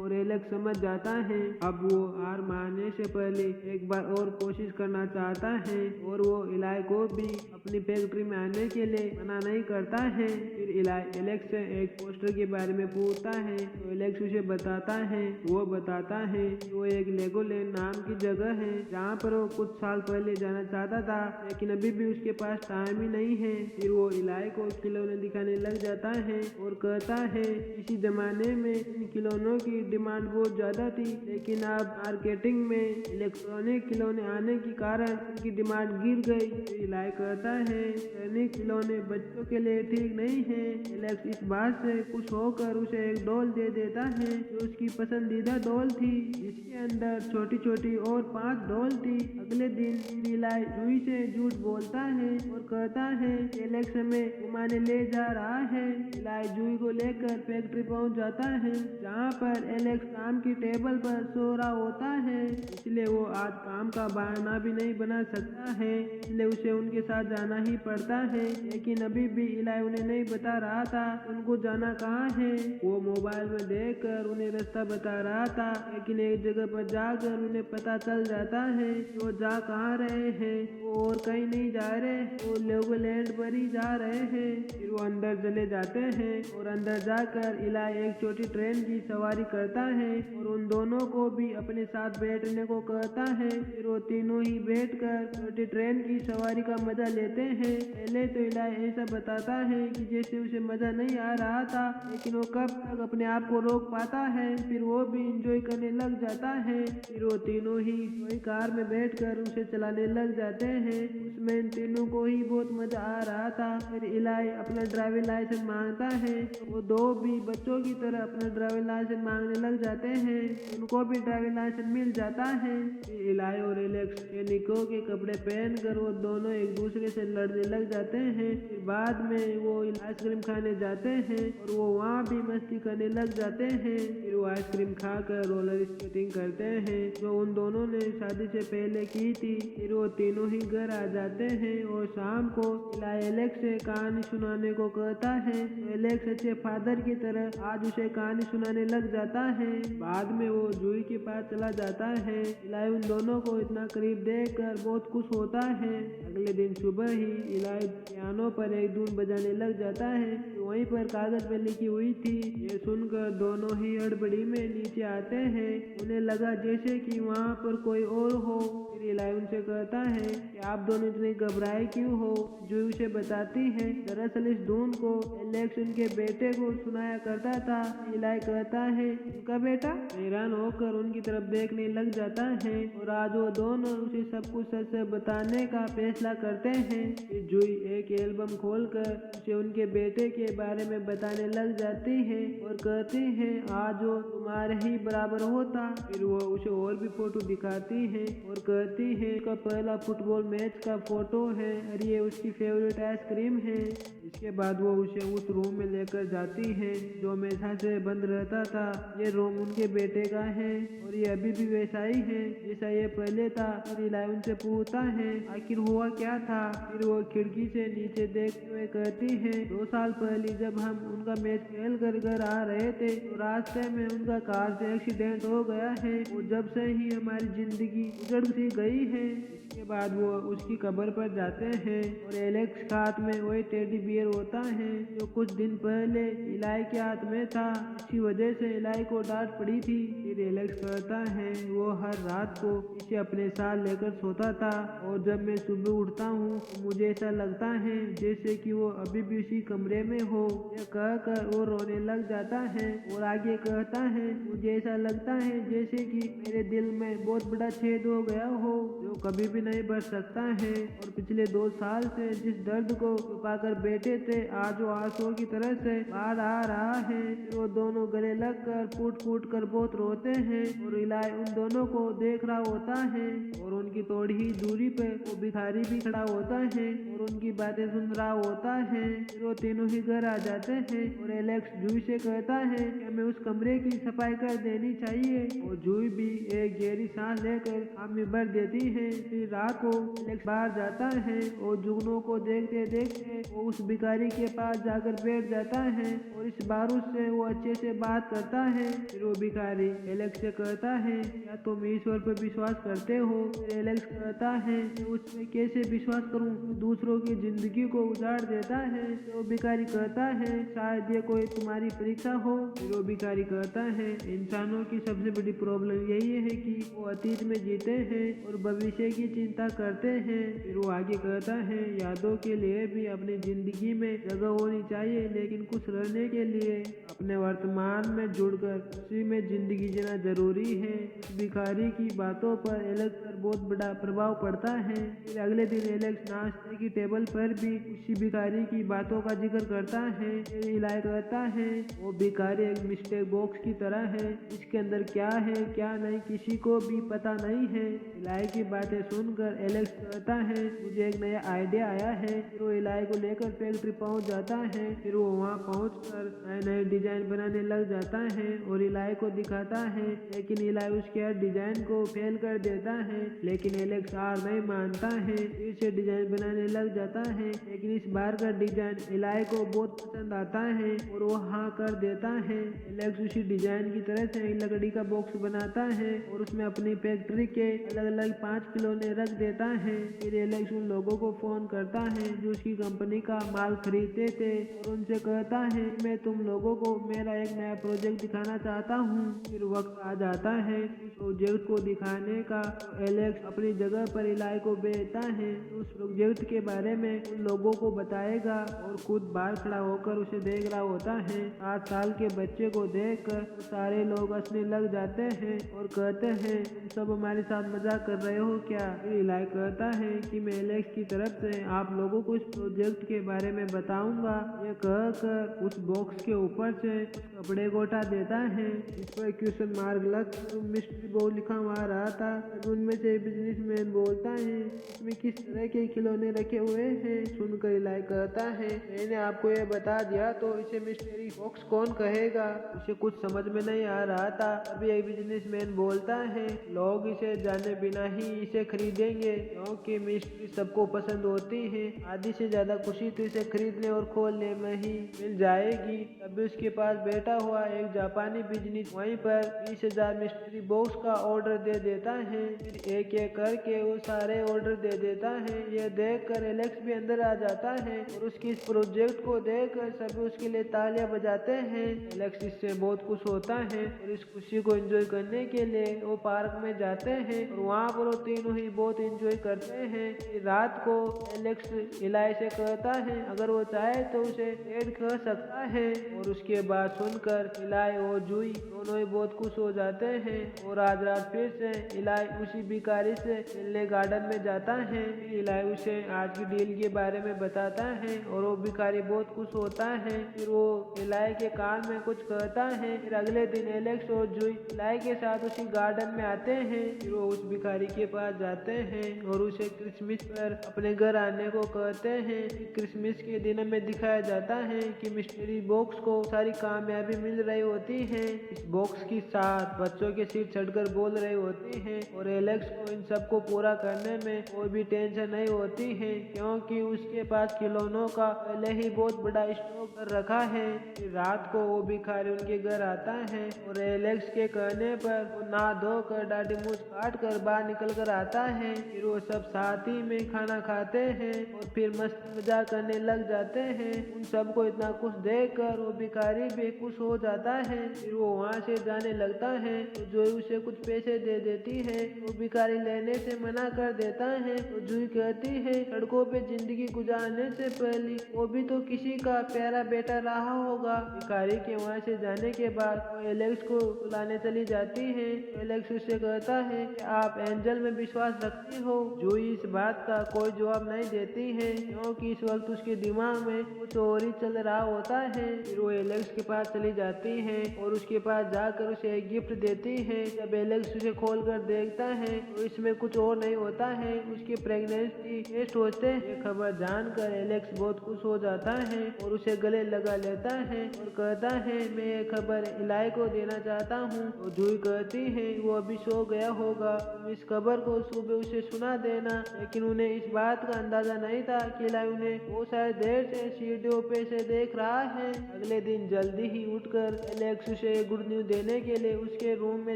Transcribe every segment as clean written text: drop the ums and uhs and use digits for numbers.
और एलेक्स समझ जाता है। अब वो हार मानने से पहले एक बार और कोशिश करना चाहता है और वो इलाई को भी अपनी फैक्ट्री में आने के लिए मना नहीं करता है। फिर इलाई एलेक्स से एक पोस्टर के बारे में पूछता है तो एलेक्स उसे बताता है। वो बताता है कि वो एक लेगोलैंड नाम की जगह है जहाँ पर वो कुछ साल पहले जाना चाहता था, लेकिन अभी भी उसके पास टाइम ही नहीं है। फिर वो इलाई को खिलौने दिखाने लग जाता है और कहता है इसी जमाने में इन खिलौनों की डिमांड बहुत ज्यादा थी, लेकिन अब मार्केटिंग में इलेक्ट्रॉनिक खिलौने आने के कारण उनकी डिमांड गिर गई। फिर इलाई कहता है इलेक्ट्रॉनिक खिलौने बच्चों के लिए ठीक नहीं है। एलेक्स इस बात से खुश होकर उसे एक डॉल दे देता है जो उसकी पसंदीदा डॉल थी, जिसके अंदर छोटी छोटी और 5 डॉल थी। अगले दिन इलाई जूही से झूठ बोलता है और कहता है एलेक्स हमें घुमाने ले जा रहा है। इलाई जूही को लेकर फैक्ट्री पहुंच जाता है जहां पर एलेक्स काम की टेबल पर सो रहा होता है, इसलिए वो आज काम का बहाना भी नहीं बना सकता है, इसलिए उसे उनके साथ जाना ही पड़ता है। लेकिन अभी भी इलाई उन्हें नहीं बता रहा था उनको जाना कहाँ है। वो मोबाइल में देखकर उन्हें रास्ता बता रहा था, लेकिन एक जगह पर जाकर उन्हें पता चल जाता है वो जा कहाँ रहे हैं। वो और कहीं नहीं जा रहे, वो लेगोलैंड पर ही जा रहे हैं। फिर वो अंदर चले जाते हैं और अंदर जाकर इलाई एक छोटी ट्रेन की सवारी करता है और उन दोनों को भी अपने साथ बैठने को कहता है। फिर वो तीनों ही बैठकर छोटी ट्रेन की सवारी का मजा लेते हैं। पहले तो इलाई ऐसा बताता है कि जैसे उसे मजा नहीं आ रहा था, लेकिन वो कब तक अपने आप को रोक पाता है। फिर वो भी इंजॉय करने लग जाता है। फिर वो तीनों ही वही कार में बैठकर उसे चलाने लग जाते हैं। उसमें इन तीनों को ही बहुत मजा आ रहा था। फिर इलाई अपना ड्राइविंग लाइसेंस मांगता है, वो दो भी बच्चों की तरह अपना ड्राइविंग लाइसेंस मांगने लग जाते हैं। उनको भी ड्राइविंग लाइसेंस मिल जाता है। फिर इलाई और एलेक्स सैनिकों के कपड़े पहनकर वो दोनों एक दूसरे से लड़ने लग जाते हैं। फिर बाद में वो आइसक्रीम खाने जाते हैं और वो वहाँ भी मस्ती करने लग जाते हैं। फिर वो आइसक्रीम खाकर रोलर स्केटिंग करते हैं जो उन दोनों ने शादी से पहले की थी। फिर वो तीनों ही घर आ जाते हैं और शाम को इलाई एलेक्स से कहानी सुनाने को कहता है तो एलेक्स अच्छे फादर की तरह आज उसे कहानी सुनाने लग जाता है। बाद में वो जूही के पास चला जाता है। इलाई उन दोनों को इतना करीब देखकर बहुत खुश होता है। अगले दिन सुबह ही इलाई पियानो पर एक धुन बजाने लग जाता है जो वहीं पर कागज पे लिखी हुई थी। ये सुनकर दोनों ही हड़बड़ी में नीचे आते हैं। उन्हें लगा जैसे कि वहाँ पर कोई और हो। फिर इलाई उनसे कहता है कि आप दोनों इतने घबराए क्यों हो। जो उसे बताती है दरअसल इस धुन को एलेक्स उनके बेटे को सुनाया करता था। इलाई कहता है उनका बेटा। हैरान होकर उनकी तरफ देखने लग जाता है और आज वो दोनों उसे सब कुछ सच से बताने का फैसला करते हैं। फिर जूही एक एल्बम खोलकर उसे उनके बेटे के बारे में बताने लग जाती है और कहती है आज वो तुम्हारे ही बराबर होता। फिर वो उसे और भी फोटो दिखाती है और कहती है उसका पहला फुटबॉल मैच का फोटो है और ये उसकी फेवरेट आइसक्रीम है। इसके बाद वो उसे उस रूम में लेकर जाती है जो हमेशा से बंद रहता था। ये रूम उनके बेटे का है और ये अभी भी वैसा ही है जैसा ये पहले था। और इलाई उनसे पूछता है आखिर हुआ क्या था। फिर वो खिड़की से नीचे देखते हुए कहती है 2 साल पहले जब हम उनका मैच खेल कर घर आ रहे थे तो रास्ते में उनका कार से एक्सीडेंट हो गया है और जब से ही हमारी जिंदगी उजड़ सी गई है। इसके बाद वो उसकी कब्र पर जाते हैं और एलेक्स के हाथ में वही टेडी बियर होता है जो कुछ दिन पहले इलाई के हाथ में था। इसी वजह से इलाई को डांट पड़ी थी। फिर एलेक्स कहता है वो हर रात को इसे अपने साथ लेकर सोता था और जब मैं सुबह उठता हूँ तो मुझे ऐसा लगता है जैसे कि वो अभी भी उसी कमरे में हो। यह कहकर वो रोने लग जाता है और आगे कहता है मुझे ऐसा लगता है जैसे कि मेरे दिल में बहुत बड़ा छेद हो गया हो जो कभी भी नहीं भर सकता है और पिछले 2 साल से जिस दर्द को छुपाकर बैठे थे आज वो आंसुओं की तरह से बाहर आ रहा है। फिर वो दोनों गले लगकर फूट फूट कर बहुत रोते हैं और इलाई उन दोनों को देख रहा होता है और उनकी थोड़ी ही दूरी पे वो भिखारी भी खड़ा होता है और उनकी बातें सुन रहा होता है। फिर वो तीनों ही घर आ जाते हैं और एलेक्स जूही से कहता है कि हमें उस कमरे की सफाई कर देनी चाहिए और जूही भी एक गहरी सांस लेकर हामी भर देती है। फिर रात को एलेक्स बाहर जाता है और जुगनू को देखते देखते वो उस भिखारी के पास जाकर बैठ जाता है और इस बारूद से वो अच्छे से बात करता है। फिर वो भिखारी एलेक्स से कहता है, क्या तुम ईश्वर पर विश्वास करते हो? फिर एलेक्स कहता है, मैं उस पर कैसे विश्वास करूं? दूसरों की जिंदगी को उजाड़ देता है। तो भिखारी कहता है, शायद ये कोई तुम्हारी परीक्षा हो। फिर वो भिखारी कहता है, इंसानों की सबसे बड़ी प्रॉब्लम यही है कि वो अतीत में जीते हैं और भविष्य की चिंता करते हैं। फिर वो आगे कहता है, यादों के लिए भी अपनी जिंदगी में जगह होनी चाहिए, लेकिन कुछ रहने के लिए अपने वर्तमान में जुड़कर उसी में जिंदगी जीना जरूरी है। इस भिखारी की बातों पर एलेक्स पर बहुत बड़ा प्रभाव पड़ता है। फिर अगले दिन एलेक्स नाश्ते की टेबल पर भी उसी भिखारी की बातों का जिक्र करता है। फिर इलाई कहता है, वो भिखारी एक मिस्टेक बॉक्स की तरह है, इसके अंदर क्या है क्या नहीं किसी को भी पता नहीं है। इलाई की बातें सुनकर एलेक्स कहता है, मुझे एक नया आइडिया आया है। फिर वो इलाई को लेकर फैक्ट्री पहुंच जाता है। फिर वो वहां पहुंचकर नए नए डिजाइन बनाने लग जाता है और इलाई को दिखाता है, लेकिन इलाई उसके हर डिजाइन को फेल कर देता है। लेकिन एलेक्स हार नहीं मानता है, फिर से डिजाइन बनाने लग जाता है। लेकिन इस बार का डिजाइन इलाई को बहुत पसंद आता है और वो हाँ कर देता है। एलेक्स उसी डिजाइन की तरह से एक लकड़ी का बॉक्स बनाता है और उसमें अपनी फैक्ट्री के अलग अलग 5 खिलौने रख देता है। फिर एलेक्स उन लोगों को फोन करता है जो उसकी कंपनी का माल खरीदते थे और उनसे कहता है, मैं तुम लोगों को मेरा एक नया प्रोजेक्ट दिखाना चाहता हूँ। फिर वक्त आ जाता है उस प्रोजेक्ट को दिखाने का। तो एलेक्स अपनी जगह पर इलाई को भेजता है, उस प्रोजेक्ट के बारे में उन लोगों को बताएगा और खुद बाहर खड़ा होकर उसे देख रहा होता है। 7 साल के बच्चे को देखकर सारे लोग हंसने लग जाते हैं और कहते हैं, तुम सब हमारे साथ मजाक कर रहे हो क्या? फिर इलाई कहता है कि मैं एलेक्स की तरफ से आप लोगों को इस प्रोजेक्ट के बारे में बताऊंगा। ये कहकर उस बॉक्स के ऊपर से कपड़े को हटा देता है, इस पर क्वेश्चन मार्क लग मिस्ट्री बोर्ड लिखा हुआ रहा था। उनमें से बिजनेसमैन बोलता है, इसमें किस तरह के खिलौने रखे हुए हैं? सुनकर इलाई कहता है, मैंने आपको ये बता दिया तो इसे मिस्ट्री बॉक्स कौन कहेगा? उसे कुछ समझ में नहीं आ रहा था। अभी एक बिजनेसमैन बोलता है, लोग इसे जाने बिना ही इसे खरीदेंगे क्योंकि मिस्ट्री सबको पसंद होती है। आधी से ज्यादा खुशी तो इसे खरीदने और खोलने में ही मिल जाएगी। तभी उसके पास बैठा हुआ एक जापानी बिजनेस वहीं पर 20,000 मिस्ट्री बॉक्स का ऑर्डर दे देता है। फिर एक एक करके वो सारे ऑर्डर दे देता है। यह देखकर एलेक्स भी अंदर आ जाता है और उसके इस प्रोजेक्ट को देखकर सभी उसके लिए तालियां बजाते हैं। एलेक्स इससे बहुत खुश होता है और इस खुशी को एंजॉय करने के लिए वो पार्क में जाते हैं और वहाँ पर वो तीनों ही बहुत एंजॉय करते हैं। फिर रात को एलेक्स इलाई से कहता है, अगर वो चाहे तो उसे डेड कह सकता है। और उसके बाद सुनकर इलाई और जूई दोनों ही बहुत खुश हो जाते हैं और आज रात फिर से इलाई उसी भिखारी से मिलने गार्डन में जाता है। इलाई उसे आज की डील के बारे में बताता है और वो भिखारी बहुत खुश होता है। फिर वो इलाई के कान में कुछ कहता है। फिर अगले दिन एलेक्स और जूई इलाई के साथ उसी गार्डन में आते हैं। फिर वो उस भिखारी के पास जाते हैं और उसे क्रिसमस पर अपने घर आने को कहते हैं। क्रिसमस के दिन में दिखाया जाता है कि मिस्ट्री बॉक्स को सारी कामयाबी मिल रही होती है। इस बॉक्स के साथ बच्चों के सिर चढ़कर बोल रहे होते हैं और एलेक्स को इन सब को पूरा करने में कोई भी टेंशन नहीं होती है क्योंकि उसके पास खिलौनों का पहले ही बहुत बड़ा स्टॉक कर रखा है। फिर रात को वो भिखारी उनके घर आता है और एलेक्स के कहने पर वो नहा धोकर दाढ़ी मूछ काट कर बाहर निकल कर आता है। फिर वो सब साथ ही में खाना खाते हैं और फिर मस्त मजाक करने लग जाते हैं। उन सबको इतना खुश देखकर वो भिखारी भी खुश हो जाता है। फिर वो वहाँ से जाने लगता है तो जूही उसे कुछ पैसे दे देती है। वो भिखारी लेने से मना कर देता है तो जूही कहती है, सड़कों पे जिंदगी गुजारने से पहले वो भी तो किसी का प्यारा बेटा रहा होगा। भिखारी के वहाँ से जाने के बाद वो एलेक्स को बुलाने चली जाती है। एलेक्स उससे कहता है कि आप एंजल में विश्वास रखती हो? जूही इस बात का कोई जवाब नहीं देती है क्योंकि इस वक्त उसके दिमाग में कुछ और ही चल रहा होता है। फिर वो एलेक्स के पास चली जाती है और उसके पास जाकर उसे एक गिफ्ट देती है। जब एलेक्स उसे खोलकर देखता है तो इसमें कुछ और नहीं होता है, उसके प्रेगनेंसी टेस्ट होते हैं। ये खबर जानकर एलेक्स बहुत खुश हो जाता है और उसे गले लगा लेता है और कहता है, मैं ये खबर इलाई को देना चाहता हूँ। तो जूही कहती है, वो अभी सो गया होगा, तुम इस खबर को सुबह उसे सुना देना। लेकिन उन्हें इस बात का अंदाजा नहीं था कि इलाई उन्हें वो शायद शायद देर से सीढ़ियों पे से देख रहा है। अगले दिन जल्दी ही उठकर एलेक्स उसे गुड न्यूज देने के लिए उसके रूम में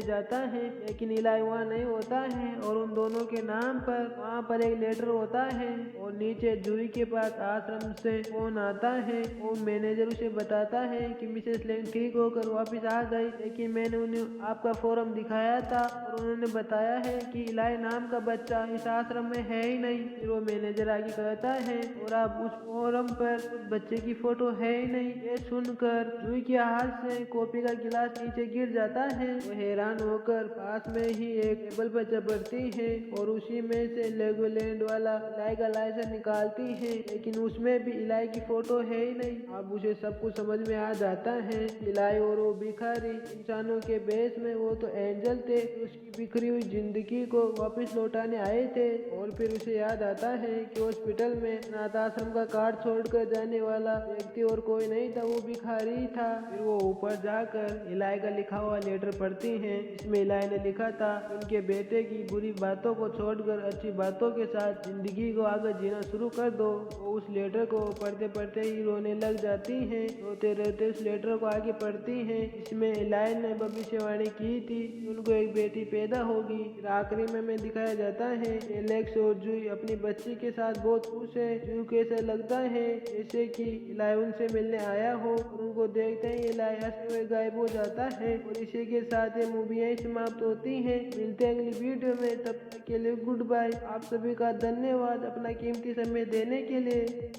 जाता है, लेकिन इलाई वहाँ नहीं होता है और उन दोनों के नाम पर वहाँ पर एक लेटर होता है। और नीचे जूही के पास आश्रम से फोन आता है और मैनेजर उसे बताता है कि मिसेस लेंग ठीक होकर वापस आ गई, लेकिन मैंने उन्हें आपका फॉर्म दिखाया था और उन्होंने बताया है कि इलाई नाम का बच्चा इस आश्रम में है ही नहीं। फिर वो मैनेजर आगे कहता है और आप उस फॉर्म पर उस बच्चे की फोटो है ही नहीं। ये सुनकर जूही के हाथ से कॉफी का गिलास नीचे गिर जाता है। वो हैरान होकर पास में ही एक टेबल पर चपड़ती है और उसी में से लेगोलैंड वाला इलाई का लाइसेंस निकालती है, लेकिन उसमें भी इलाई की फोटो है ही नहीं। अब उसे सब कुछ समझ में आ जाता है। इलाई और वो भिखारी इंसानों के बेस में वो तो एंजल थे, उसकी बिखरी हुई जिंदगी को वापस लौटाने आए थे। और फिर उसे याद आता है कि हॉस्पिटल में अनाथ आश्रम का कार्ड छोड़कर जाने वाला व्यक्ति और कोई नहीं था, वो भिखारी था। फिर वो ऊपर जाकर इलाई का लिखा हुआ लेटर पढ़ती है, जिसमें इलाई ने लिखा था उनके बेटे की बुरी बातों को छोड़कर अच्छी बातों के साथ जिंदगी को आगे जीना शुरू कर दो। वो उस लेटर को पढ़ते पढ़ते ही रोने लग जाती हैं। रोते रोते उस लेटर को आगे पढ़ती हैं, इसमें इलाई ने भविष्यवाणी की थी कि उनको एक बेटी पैदा होगी। फिर आखिरी में दिखाया जाता है एलेक्स और जूही अपनी बच्ची के साथ बहुत खुश है। जूही को ऐसा लगता है जैसे कि इलाई उनसे मिलने आया हो और उनको देखते ही इलाई हंसते हुए गायब हो जाता है। और इसी के साथ ये मूवी यहीं समाप्त होती है। मिलते हैं अगली वीडियो में, तब तक के लिए गुड बाय। आप सभी का धन्यवाद अपना कीमती समय देने के लिए।